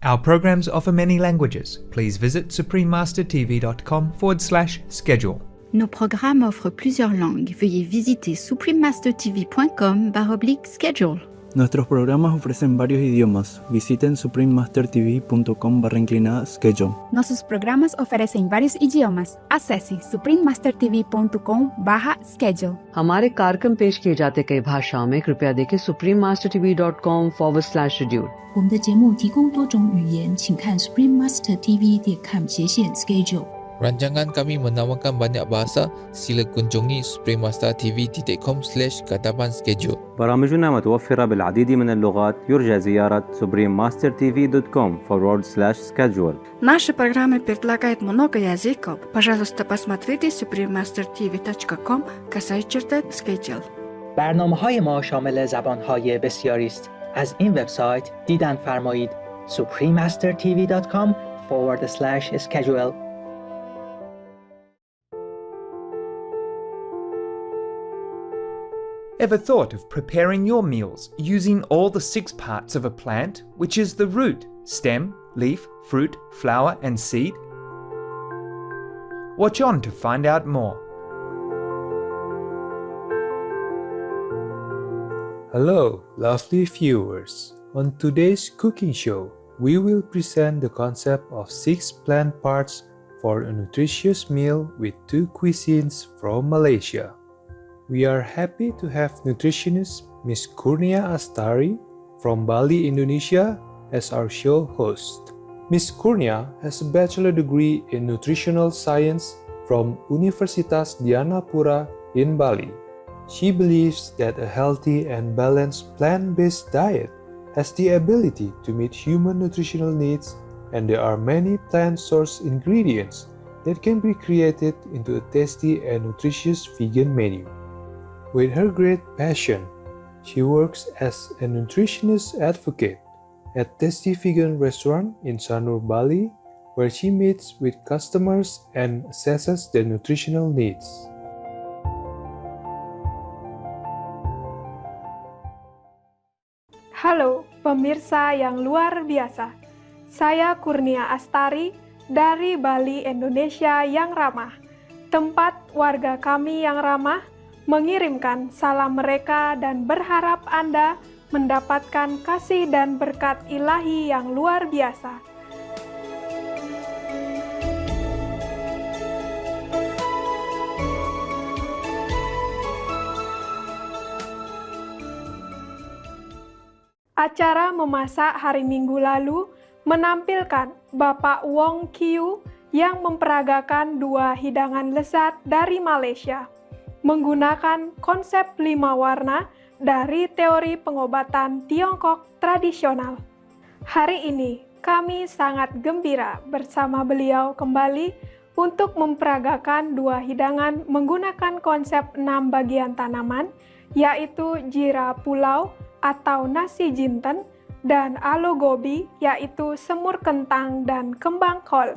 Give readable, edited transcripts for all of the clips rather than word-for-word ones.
Our programs offer many languages. Please visit suprememastertv.com/schedule. Nos programmes offrent plusieurs langues. Veuillez visiter suprememastertv.com/schedule. Nuestros programas ofrecen varios idiomas. Visiten suprememastertv.com/schedule. Nossos programas oferecem vários idiomas. Acesse suprememastertv.com/schedule. हमारे कार्यक्रम पेश किए जाते कई भाषाओं में कृपया देखें suprememastertv.com/schedule。我们的节目提供多种语言，请看 suprememastertv.com/schedule。 Rancangan kami menawarkan banyak bahasa. Sila kunjungi suprememastertv.com/katapan schedule. برامجنا متوفرة بالعديد من اللغات. يرجى زيارة suprememastertv.com/schedule. Наши программы предлагают много языков. Пожалуйста, посмотрите suprememastertv.com/schedule. برنامه‌های ما شامل زبان‌های بسیاری است. از این وبسایت دیدن فرمایید suprememastertv.com/schedule. Ever thought of preparing your meals using all the 6 parts of a plant, which is the root, stem, leaf, fruit, flower, and seed? Watch on to find out more. Hello, lovely viewers. On today's cooking show, we will present the concept of 6 plant parts for a nutritious meal with 2 cuisines from Malaysia. We are happy to have nutritionist Miss Kurnia Astari from Bali, Indonesia as our show host. Miss Kurnia has a bachelor degree in nutritional science from Universitas Dianapura in Bali. She believes that a healthy and balanced plant-based diet has the ability to meet human nutritional needs, and there are many plant-sourced ingredients that can be created into a tasty and nutritious vegan menu. With her great passion, she works as a nutritionist advocate at Tasty Vegan Restaurant in Sanur, Bali, where she meets with customers and assesses their nutritional needs. Halo pemirsa yang luar biasa, saya Kurnia Astari dari Bali, Indonesia yang ramah. Tempat warga kami yang ramah mengirimkan salam mereka dan berharap Anda mendapatkan kasih dan berkat ilahi yang luar biasa. Acara memasak hari Minggu lalu menampilkan Bapak Wong Kiu yang memperagakan 2 hidangan lezat dari Malaysia, menggunakan konsep 5 warna dari teori pengobatan Tiongkok tradisional. Hari ini kami sangat gembira bersama beliau kembali untuk memperagakan 2 hidangan menggunakan konsep 6 bagian tanaman, yaitu jira pulau atau nasi jinten, dan alo gobi, yaitu semur kentang dan kembang kol.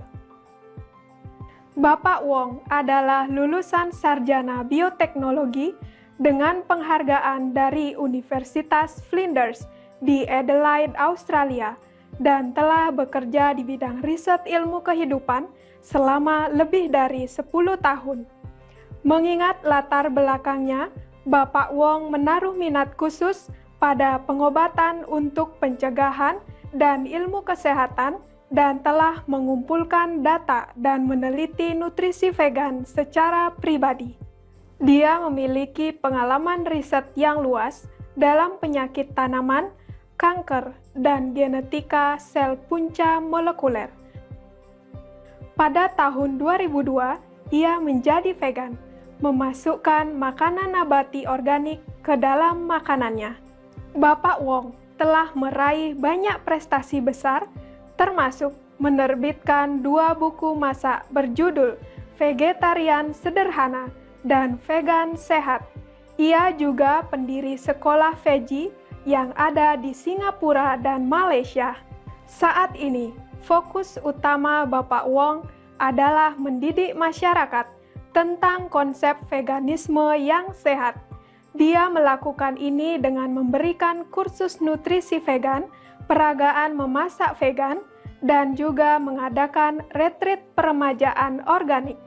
Bapak Wong adalah lulusan sarjana bioteknologi dengan penghargaan dari Universitas Flinders di Adelaide, Australia, dan telah bekerja di bidang riset ilmu kehidupan selama lebih dari 10 tahun. Mengingat latar belakangnya, Bapak Wong menaruh minat khusus pada pengobatan untuk pencegahan dan ilmu kesehatan, dan telah mengumpulkan data dan meneliti nutrisi vegan secara pribadi. Dia memiliki pengalaman riset yang luas dalam penyakit tanaman, kanker, dan genetika sel punca molekuler. Pada tahun 2002, ia menjadi vegan, memasukkan makanan nabati organik ke dalam makanannya. Bapak Wong telah meraih banyak prestasi besar, termasuk menerbitkan 2 buku masak berjudul Vegetarian Sederhana dan Vegan Sehat. Ia juga pendiri sekolah veggie yang ada di Singapura dan Malaysia. Saat ini, fokus utama Bapak Wong adalah mendidik masyarakat tentang konsep veganisme yang sehat. Dia melakukan ini dengan memberikan kursus nutrisi vegan, peragaan memasak vegan, dan juga mengadakan retreat peremajaan organik.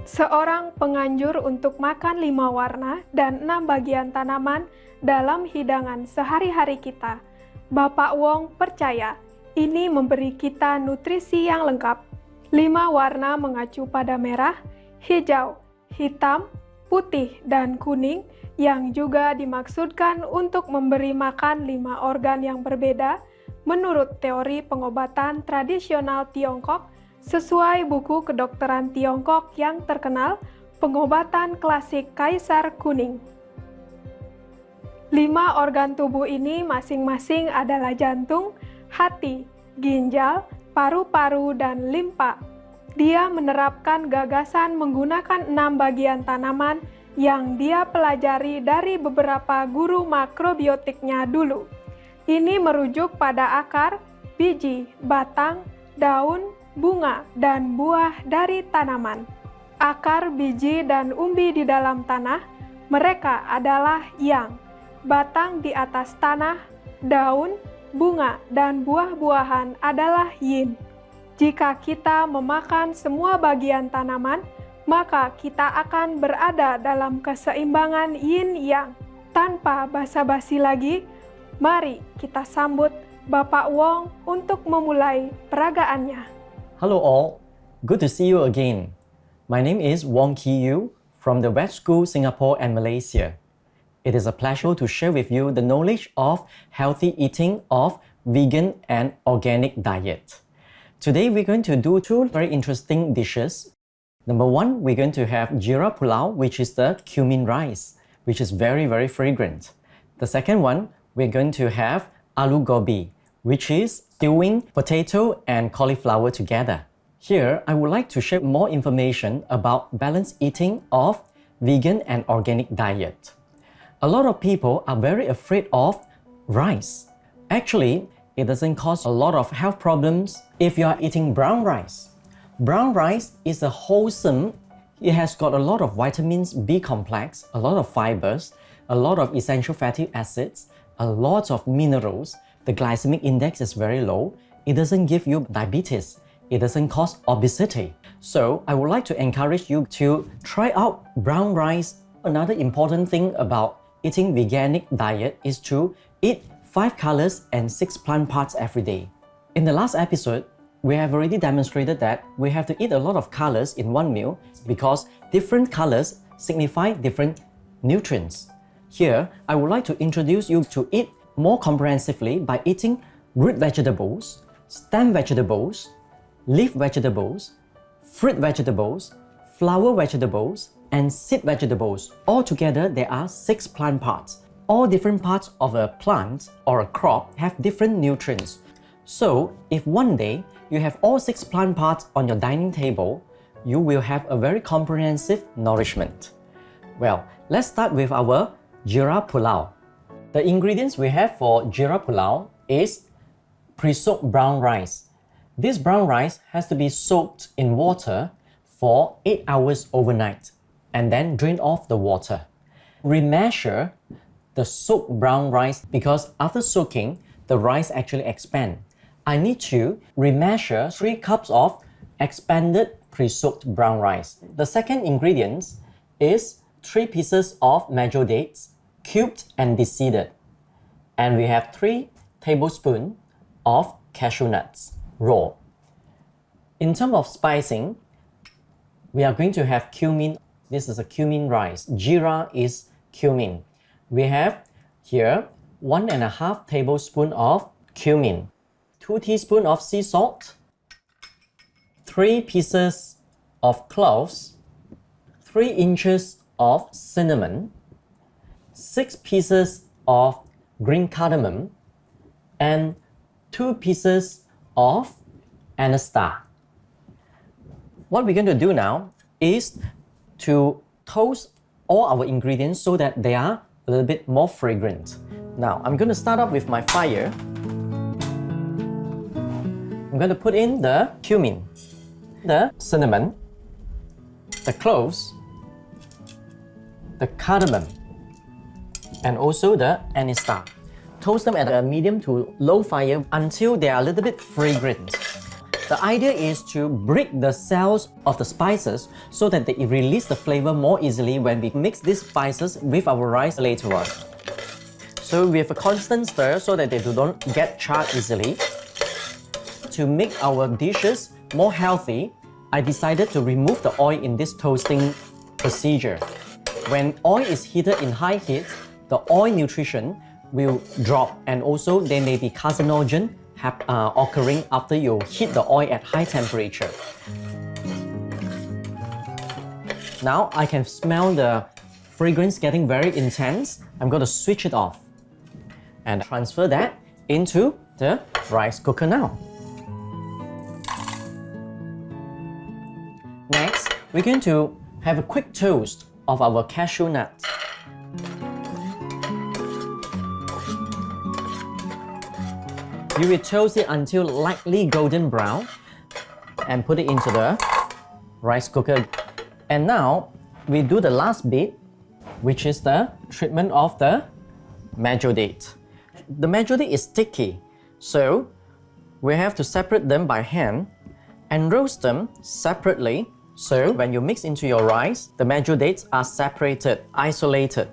Seorang penganjur untuk makan 5 warna dan 6 bagian tanaman dalam hidangan sehari-hari kita. Bapak Wong percaya ini memberi kita nutrisi yang lengkap. 5 warna mengacu pada merah, hijau, hitam, putih, dan kuning yang juga dimaksudkan untuk memberi makan 5 organ yang berbeda menurut teori pengobatan tradisional Tiongkok sesuai buku kedokteran Tiongkok yang terkenal, Pengobatan Klasik Kaisar Kuning. 5 organ tubuh ini masing-masing adalah jantung, hati, ginjal, paru-paru, dan limpa. Dia menerapkan gagasan menggunakan 6 bagian tanaman yang dia pelajari dari beberapa guru makrobiotiknya dulu. Ini merujuk pada akar, biji, batang, daun, bunga, dan buah dari tanaman. Akar, biji, dan umbi di dalam tanah, mereka adalah yang. Batang di atas tanah, daun, bunga, dan buah-buahan adalah yin. Jika kita memakan semua bagian tanaman, maka kita akan berada dalam keseimbangan yin-yang. Tanpa basa-basi lagi, mari kita sambut Bapak Wong untuk memulai peragaannya. Hello all, good to see you again. My name is Wong Ki Yu from the West School, Singapore and Malaysia. It is a pleasure to share with you the knowledge of healthy eating of vegan and organic diet. Today we're going to do 2 very interesting dishes. Number 1, we're going to have jeera pulao, which is the cumin rice, which is very, very fragrant. The second one, we're going to have aloo gobi, which is stewing potato and cauliflower together. Here, I would like to share more information about balanced eating of vegan and organic diet. A lot of people are very afraid of rice. Actually, it doesn't cause a lot of health problems if you are eating brown rice. Brown rice is a wholesome, it has got a lot of vitamins B complex, a lot of fibers, a lot of essential fatty acids, a lot of minerals. The glycemic index is very low. It doesn't give you diabetes. It doesn't cause obesity. So I would like to encourage you to try out brown rice. Another important thing about eating veganic diet is to eat 5 colors and 6 plant parts every day. In the last episode, we have already demonstrated that we have to eat a lot of colors in one meal because different colors signify different nutrients. Here, I would like to introduce you to eat more comprehensively by eating root vegetables, stem vegetables, leaf vegetables, fruit vegetables, flower vegetables, and seed vegetables. Altogether, there are 6 plant parts. All different parts of a plant or a crop have different nutrients. So, if one day you have all 6 plant parts on your dining table, you will have a very comprehensive nourishment. Well, let's start with our jeera pulao. The ingredients we have for jeera pulao is pre-soaked brown rice. This brown rice has to be soaked in water for 8 hours overnight and then drain off the water. Remeasure the soaked brown rice because after soaking, the rice actually expands. I need to remeasure 3 cups of expanded pre-soaked brown rice. The second ingredient is 3 pieces of majo dates, cubed and deseeded. And we have 3 tablespoons of cashew nuts, raw. In terms of spicing, we are going to have cumin. This is a cumin rice. Jeera is cumin. We have here 1.5 tablespoons of cumin, 2 teaspoons of sea salt, 3 pieces of cloves, 3 inches of cinnamon, 6 pieces of green cardamom, and 2 pieces of anise star. What we're going to do now is to toast all our ingredients so that they are a little bit more fragrant. Now, I'm going to start up with my fire. I'm going to put in the cumin, the cinnamon, the cloves, the cardamom, and also the anise star. Toast them at a medium to low fire until they are a little bit fragrant. The idea is to break the cells of the spices so that they release the flavor more easily when we mix these spices with our rice later on. So we have a constant stir so that they do not get charred easily. To make our dishes more healthy, I decided to remove the oil in this toasting procedure. When oil is heated in high heat, the oil nutrition will drop, and also there may be carcinogen occurring after you heat the oil at high temperature. Now I can smell the fragrance getting very intense. I'm going to switch it off and transfer that into the rice cooker now. Next, we're going to have a quick toast of our cashew nut. You will toast it until lightly golden brown and put it into the rice cooker. And now we do the last bit, which is the treatment of the majo date. The majo date is sticky, so we have to separate them by hand and roast them separately. So when you mix into your rice, the majo dates are separated, isolated.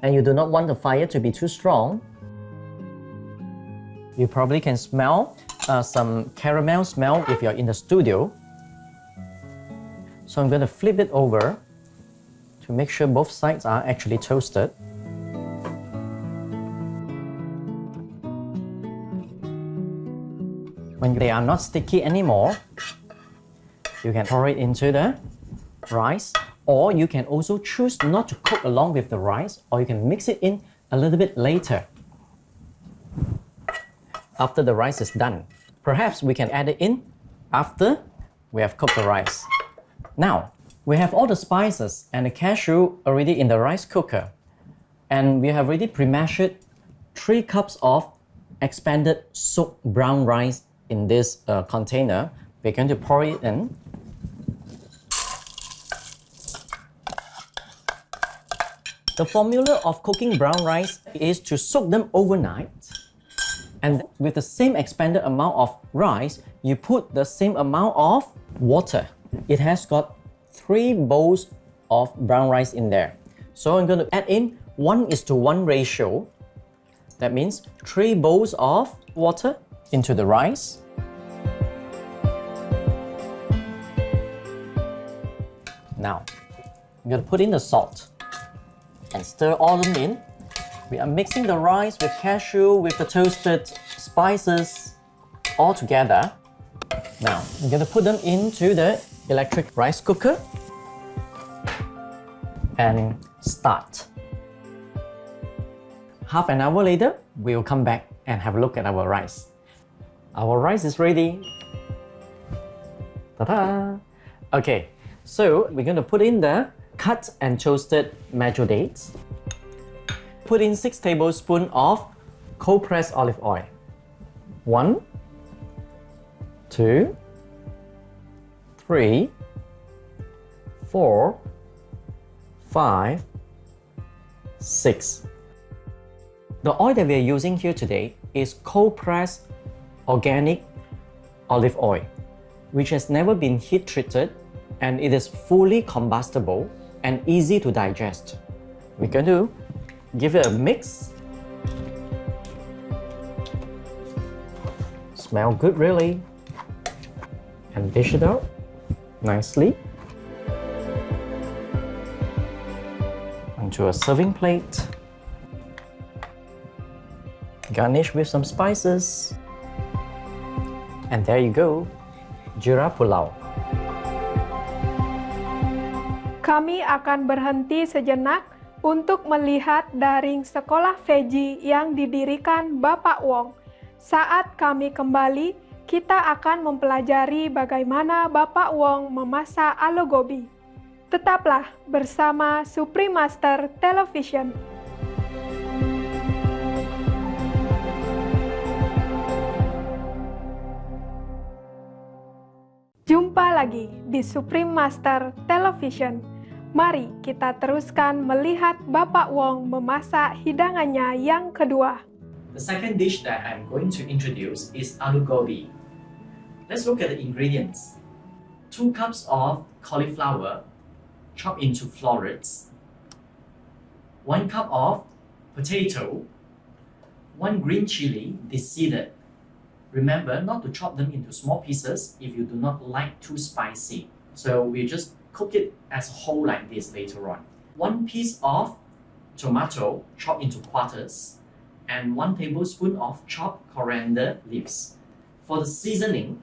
And you do not want the fire to be too strong. You probably can smell some caramel smell if you're in the studio. So I'm going to flip it over to make sure both sides are actually toasted. When they are not sticky anymore, you can pour it into the rice, or you can also choose not to cook along with the rice, or you can mix it in a little bit later after the rice is done. Perhaps we can add it in after we have cooked the rice. Now, we have all the spices and the cashew already in the rice cooker, and we have already pre-measured 3 cups of expanded soaked brown rice in this container. We're going to pour it in. The formula of cooking brown rice is to soak them overnight, and with the same expanded amount of rice, you put the same amount of water. It has got 3 bowls of brown rice in there. So I'm going to add in 1:1 ratio. That means 3 bowls of water into the rice. Now, I'm going to put in the salt and stir all of them in. We are mixing the rice with cashew, with the toasted spices all together. Now, I'm going to put them into the electric rice cooker and start. Half an hour later, we'll come back and have a look at our rice. Our rice is ready. Ta-da! Okay, so we're going to put in the cut and toasted majo dates. Put in 6 tablespoons of cold pressed olive oil. 1, 2, 3, 4, 5, 6. The oil that we are using here today is cold pressed organic olive oil, which has never been heat treated, and it is fully combustible and easy to digest. We're going to give it a mix. Smell good really. And dish it out nicely onto a serving plate. Garnish with some spices. And there you go, Jeera Pulau. Kami akan berhenti sejenak untuk melihat daring sekolah veggie yang didirikan Bapak Wong. Saat kami kembali, kita akan mempelajari bagaimana Bapak Wong memasak aloo gobi. Tetaplah bersama Supreme Master Television. Jumpa lagi di Supreme Master Television. Mari kita teruskan melihat Bapak Wong memasak hidangannya yang kedua. The second dish that I'm going to introduce is aloo gobi. Let's look at the ingredients. 2 cups of cauliflower chopped into florets, 1 cup of potato, 1 green chili deseeded. Remember not to chop them into small pieces if you do not like too spicy. So we just cook it as a whole like this later on. 1 piece of tomato chopped into quarters and 1 tablespoon of chopped coriander leaves. For the seasoning,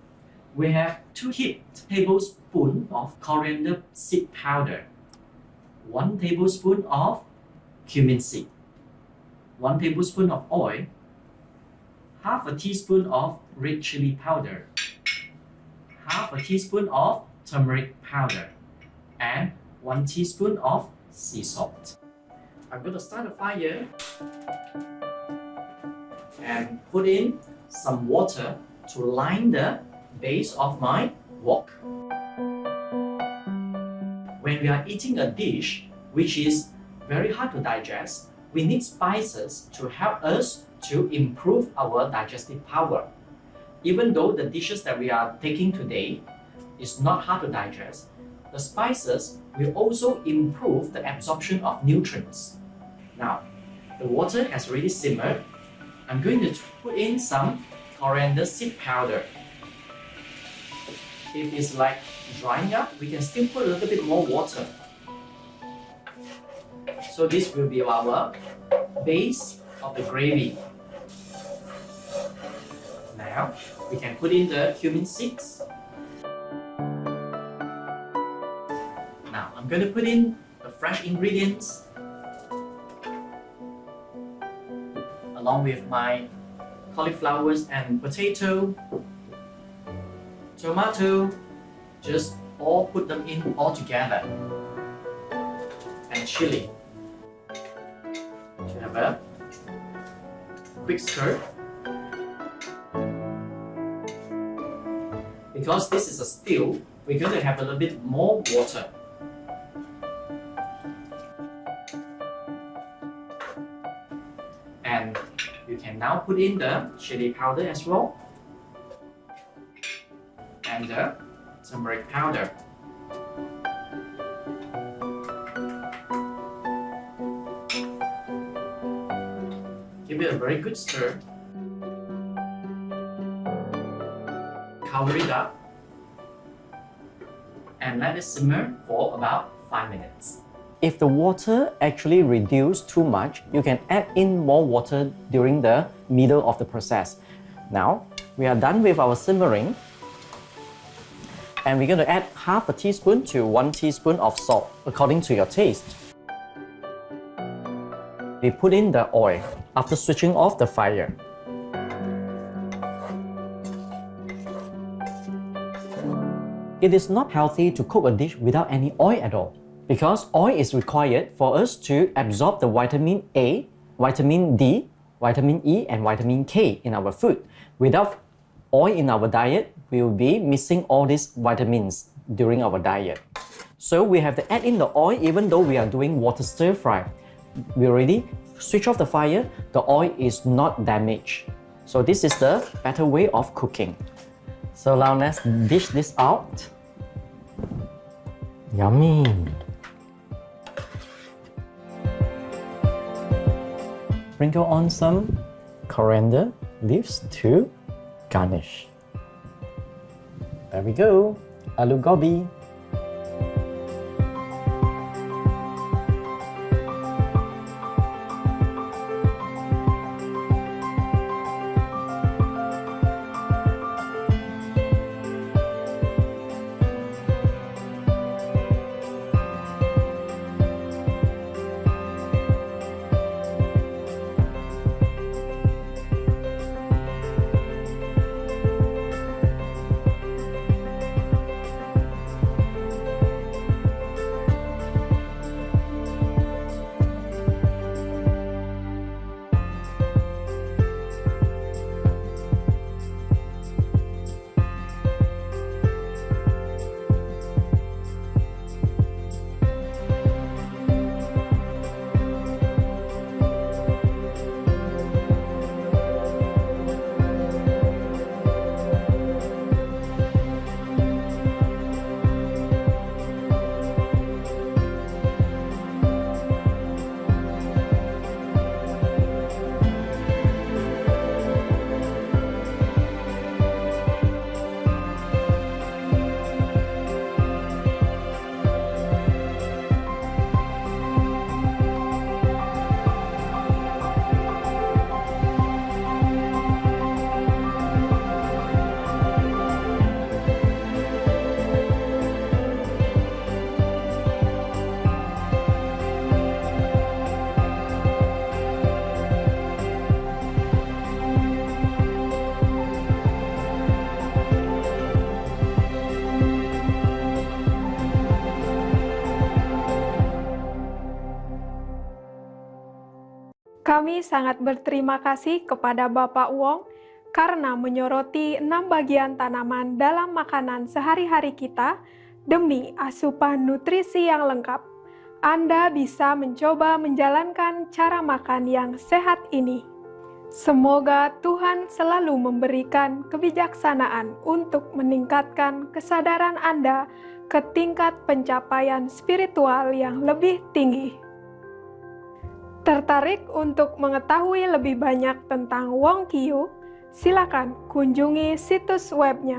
we have 2 heaped tablespoons of coriander seed powder, 1 tablespoon of cumin seed, 1 tablespoon of oil, half a teaspoon of red chili powder, half a teaspoon of turmeric powder, and 1 teaspoon of sea salt. I'm going to start a fire and put in some water to line the base of my wok. When we are eating a dish which is very hard to digest, we need spices to help us to improve our digestive power. Even though the dishes that we are taking today is not hard to digest, the spices will also improve the absorption of nutrients. Now, the water has already simmered. I'm going to put in some coriander seed powder. If it's like drying up, we can still put a little bit more water. So this will be our base of the gravy. Now, we can put in the cumin seeds. Now, I'm going to put in the fresh ingredients along with my cauliflowers and potato, tomato, just all put them in all together, and chili. To have a quick stir. Because this is a stew, we're going to have a little bit more water. And you can now put in the chili powder as well, and the turmeric powder. Give it a very good stir. Cover it up and let it simmer for about 5 minutes. If the water actually reduces too much, you can add in more water during the middle of the process. Now, we are done with our simmering, and we're going to add half a teaspoon to 1 teaspoon of salt according to your taste. We put in the oil after switching off the fire. It is not healthy to cook a dish without any oil at all, because oil is required for us to absorb the vitamin A, vitamin D, vitamin E, and vitamin K in our food. Without oil in our diet, we will be missing all these vitamins during our diet. So we have to add in the oil even though we are doing water stir fry. We already switch off the fire, the oil is not damaged. So this is the better way of cooking. So now let's dish this out. Yummy! Sprinkle on some coriander leaves to garnish. There we go, aloo gobi. Kami sangat berterima kasih kepada Bapak Wong karena menyoroti 6 bagian tanaman dalam makanan sehari-hari kita demi asupan nutrisi yang lengkap. Anda bisa mencoba menjalankan cara makan yang sehat ini. Semoga Tuhan selalu memberikan kebijaksanaan untuk meningkatkan kesadaran Anda ke tingkat pencapaian spiritual yang lebih tinggi. Tertarik untuk mengetahui lebih banyak tentang Wong Kiyu? Silakan kunjungi situs webnya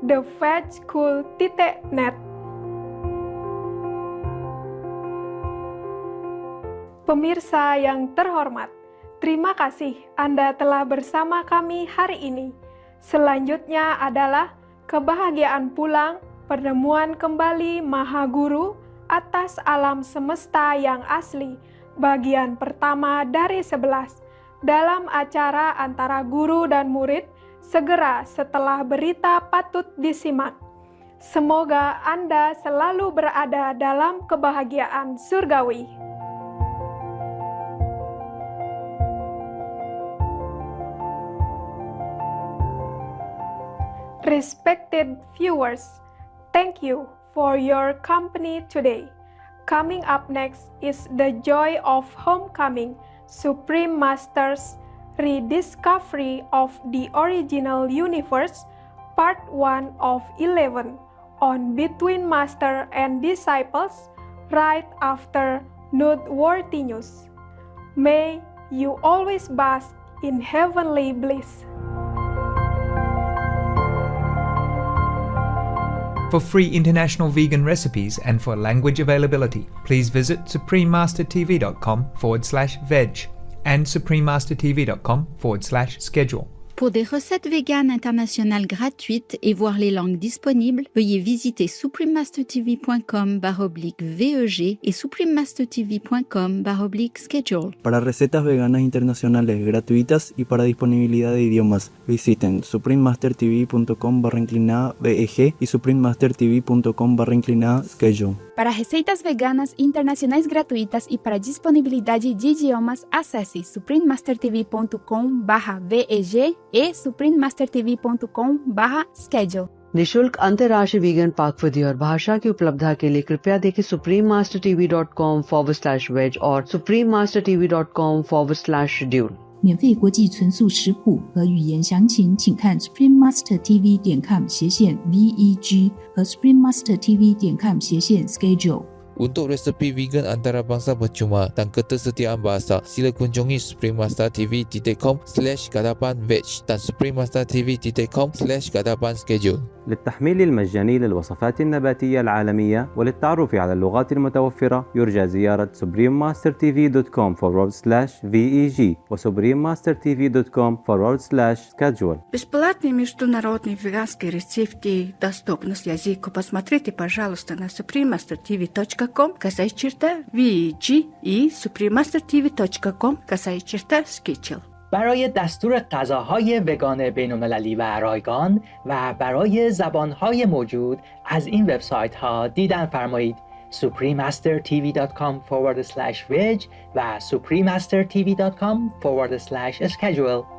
thevegcool.net. Pemirsa yang terhormat, terima kasih Anda telah bersama kami hari ini. Selanjutnya adalah kebahagiaan pulang, pertemuan kembali Maha Guru atas alam semesta yang asli, bagian pertama dari 11, dalam acara antara guru dan murid segera setelah berita patut disimak. Semoga Anda selalu berada dalam kebahagiaan surgawi. Respected viewers, thank you for your company today. Coming up next is The Joy of Homecoming, Supreme Master's Rediscovery of the Original Universe, Part 1 of 11, on Between Master and Disciples, right after Noteworthy News. May you always bask in heavenly bliss. For free international vegan recipes and for language availability, please visit suprememastertv.com/veg and suprememastertv.com/schedule. Pour des recettes véganes internationales gratuites et voir les langues disponibles, veuillez visiter suprememastertv.com/VEG et suprememastertv.com/schedule. Para recetas veganas internacionales gratuitas y para disponibilidad de idiomas, visiten suprememastertv.com/VEG y suprememastertv.com/schedule. Para receitas veganas internacionais gratuitas e para disponibilidade de idiomas, acesse suprememastertv.com/VEG e suprememastertv.com/schedule. निशुल्क अंतर्राष्ट्रीय vegan पाकविधि और भाषा की उपलब्धता के लिए कृपया देखें suprememastertv.com/veg और suprememastertv.com/schedule。免费国际存速食谱和语言详情，请看 suprememastertv.com/VEG 和 suprememastertv.com/schedule。 Untuk resepi vegan antarabangsa percuma dan ketersediaan bahasa, sila kunjungi suprememastertv.com/veg dan suprememastertv.com/schedule. للتحميل المجاني للوصفات النباتية العالمية وللتعرف على اللغات المتوفرة يرجى زيارة suprememastertv.com/VEG و suprememastertv.com/schedule. Бесплатные международные веганские рецепты доступны с языка. Посмотрите, пожалуйста, на suprememastertv.com/VEG и suprememastertv.com/schedule. برای دستور غذاهای وگان بین‌المللی و رایگان و برای زبانهای موجود از این وبسایت ها دیدن فرمایید suprememastertv.com/veg و suprememastertv.com/schedule.